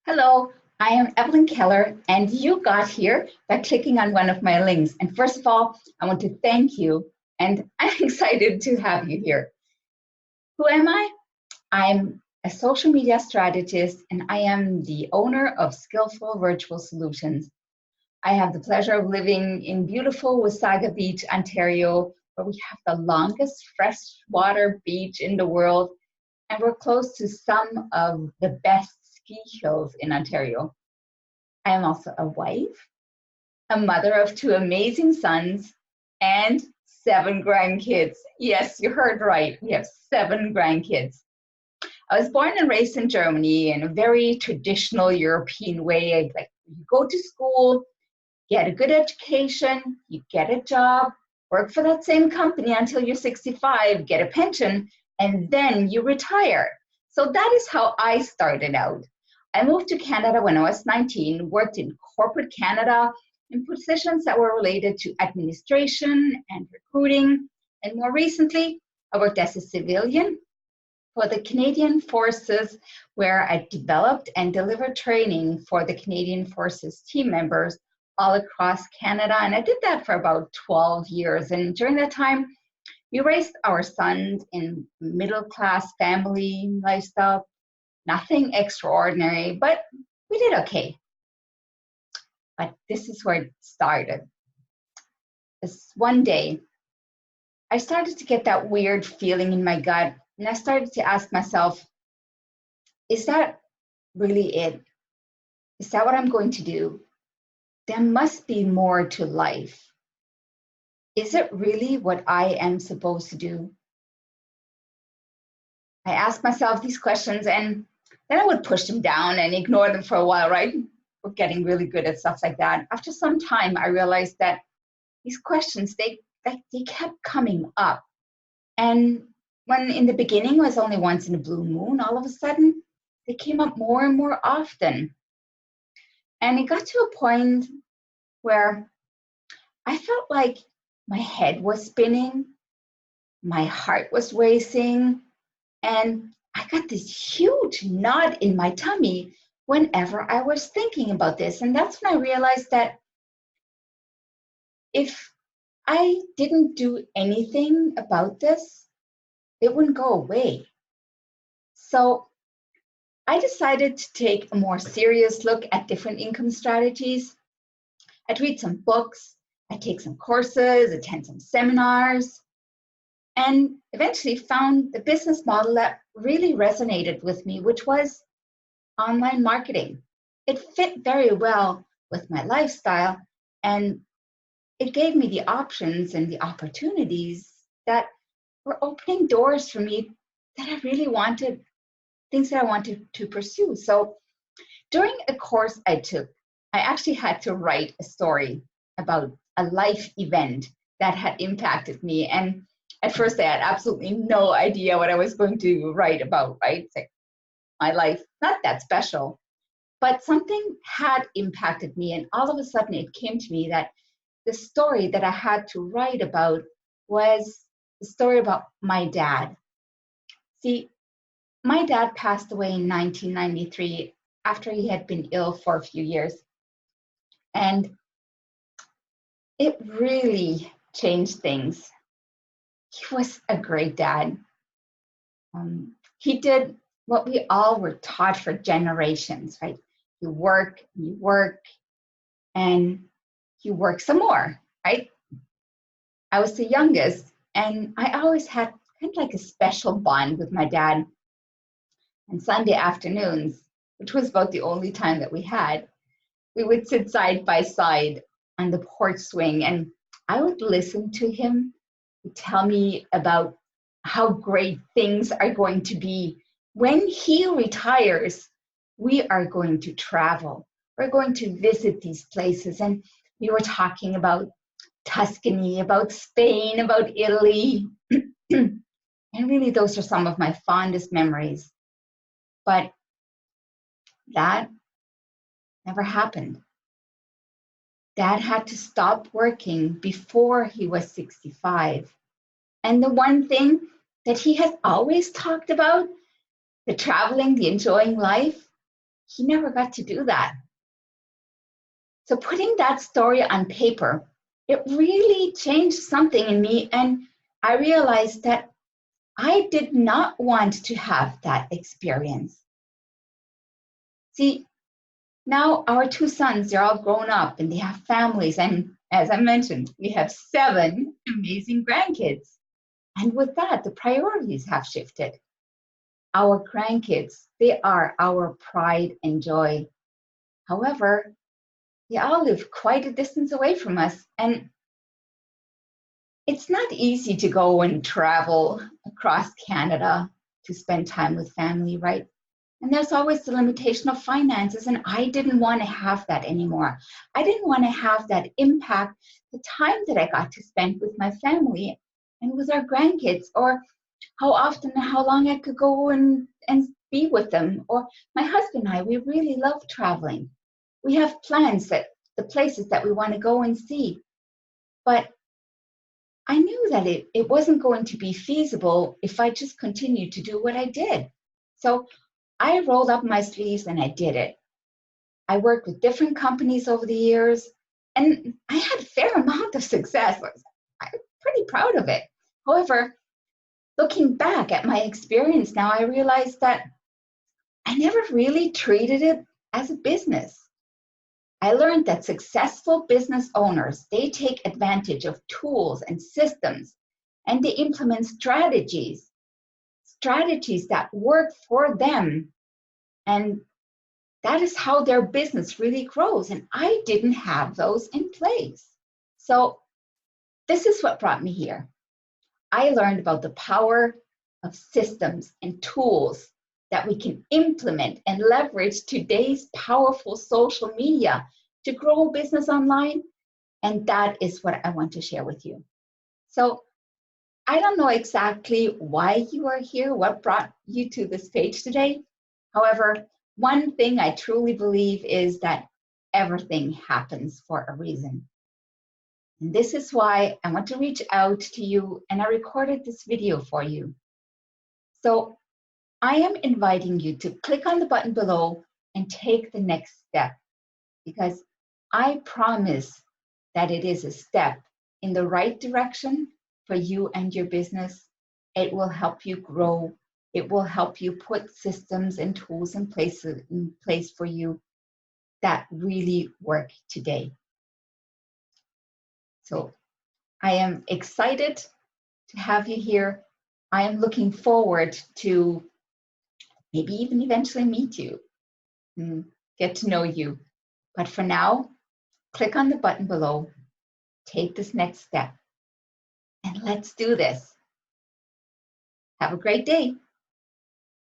Hello, I am Evelyn Keller, and you got here by clicking on one of my links. And first of all, I want to thank you, and I'm excited to have you here. Who am I? I'm a social media strategist, and I am the owner of Skillful Virtual Solutions. I have the pleasure of living in beautiful Wasaga Beach, Ontario, where we have the longest freshwater beach in the world, and we're close to some of the best ski hills in Ontario. I am also a wife, a mother of two amazing sons, and 7 grandkids. Yes, you heard right. We have 7 grandkids. I was born and raised in Germany in a very traditional European way. Like you go to school, get a good education, you get a job, work for that same company until you're 65, get a pension, and then you retire. So that is how I started out. I moved to Canada when I was 19, worked in corporate Canada in positions that were related to administration and recruiting. And more recently, I worked as a civilian for the Canadian Forces, where I developed and delivered training for the Canadian Forces team members all across Canada. And I did that for about 12 years. And during that time, we raised our sons in middle-class family lifestyle. Nothing extraordinary, but we did okay. But this is where it started. This one day, I started to get that weird feeling in my gut, and I started to ask myself, is that really it? Is that what I'm going to do? There must be more to life. Is it really what I am supposed to do? I asked myself these questions, and then I would push them down and ignore them for a while, right? We're getting really good at stuff like that. After some time, I realized that these questions, they kept coming up. And when in the beginning was only once in a blue moon, all of a sudden, they came up more and more often. And it got to a point where I felt like my head was spinning, my heart was racing, and I got this huge knot in my tummy whenever I was thinking about this. And that's when I realized that if I didn't do anything about this, it wouldn't go away. So I decided to take a more serious look at different income strategies. I'd read some books, I'd take some courses, attend some seminars, and eventually found the business model that really resonated with me, which was online marketing. It fit very well with my lifestyle, and it gave me the options and the opportunities that were opening doors for me that I really wanted, things that I wanted to pursue. So during a course I took, I actually had to write a story about a life event that had impacted me. And at first I had absolutely no idea what I was going to write about, right? It's like my life, not that special, but something had impacted me. And all of a sudden it came to me that the story that I had to write about was the story about my dad. See, my dad passed away in 1993 after he had been ill for a few years. And it really changed things. He was a great dad. He did what we all were taught for generations, right? You work, and you work some more, right? I was the youngest, and I always had kind of like a special bond with my dad. And Sunday afternoons, which was about the only time that we had, we would sit side by side on the porch swing, and I would listen to him tell me about how great things are going to be. When he retires, we are going to travel. We're going to visit these places. And we were talking about Tuscany, about Spain, about Italy. And really, those are some of my fondest memories. But that never happened. Dad had to stop working before he was 65. And the one thing that he has always talked about, the traveling, the enjoying life, he never got to do that. So putting that story on paper, it really changed something in me. And I realized that I did not want to have that experience. See, now our two sons, they're all grown up and they have families. And as I mentioned, we have 7 amazing grandkids. And with that, the priorities have shifted. Our grandkids, they are our pride and joy. However, they all live quite a distance away from us. And it's not easy to go and travel across Canada to spend time with family, right? And there's always the limitation of finances, and I didn't want to have that anymore. I didn't want to have that impact the time that I got to spend with my family and with our grandkids, or how often and how long I could go and be with them. Or my husband and I, we really love traveling. We have plans that the places that we want to go and see. But I knew that it wasn't going to be feasible if I just continued to do what I did. So I rolled up my sleeves and I did it. I worked with different companies over the years, and I had a fair amount of success. I'm pretty proud of it. However, looking back at my experience now, I realized that I never really treated it as a business. I learned that successful business owners, they take advantage of tools and systems, and they implement strategies that work for them. And that is how their business really grows. And I didn't have those in place. So this is what brought me here. I learned about the power of systems and tools that we can implement and leverage today's powerful social media to grow a business online. And that is what I want to share with you. So I don't know exactly why you are here, what brought you to this page today. However, one thing I truly believe is that everything happens for a reason. And this is why I want to reach out to you, and I recorded this video for you. So I am inviting you to click on the button below and take the next step, because I promise that it is a step in the right direction for you and your business. It will help you grow. It will help you put systems and tools in place for you that really work today. So I am excited to have you here. I am looking forward to maybe even eventually meet you and get to know you. But for now, click on the button below, take this next step, and let's do this. Have a great day.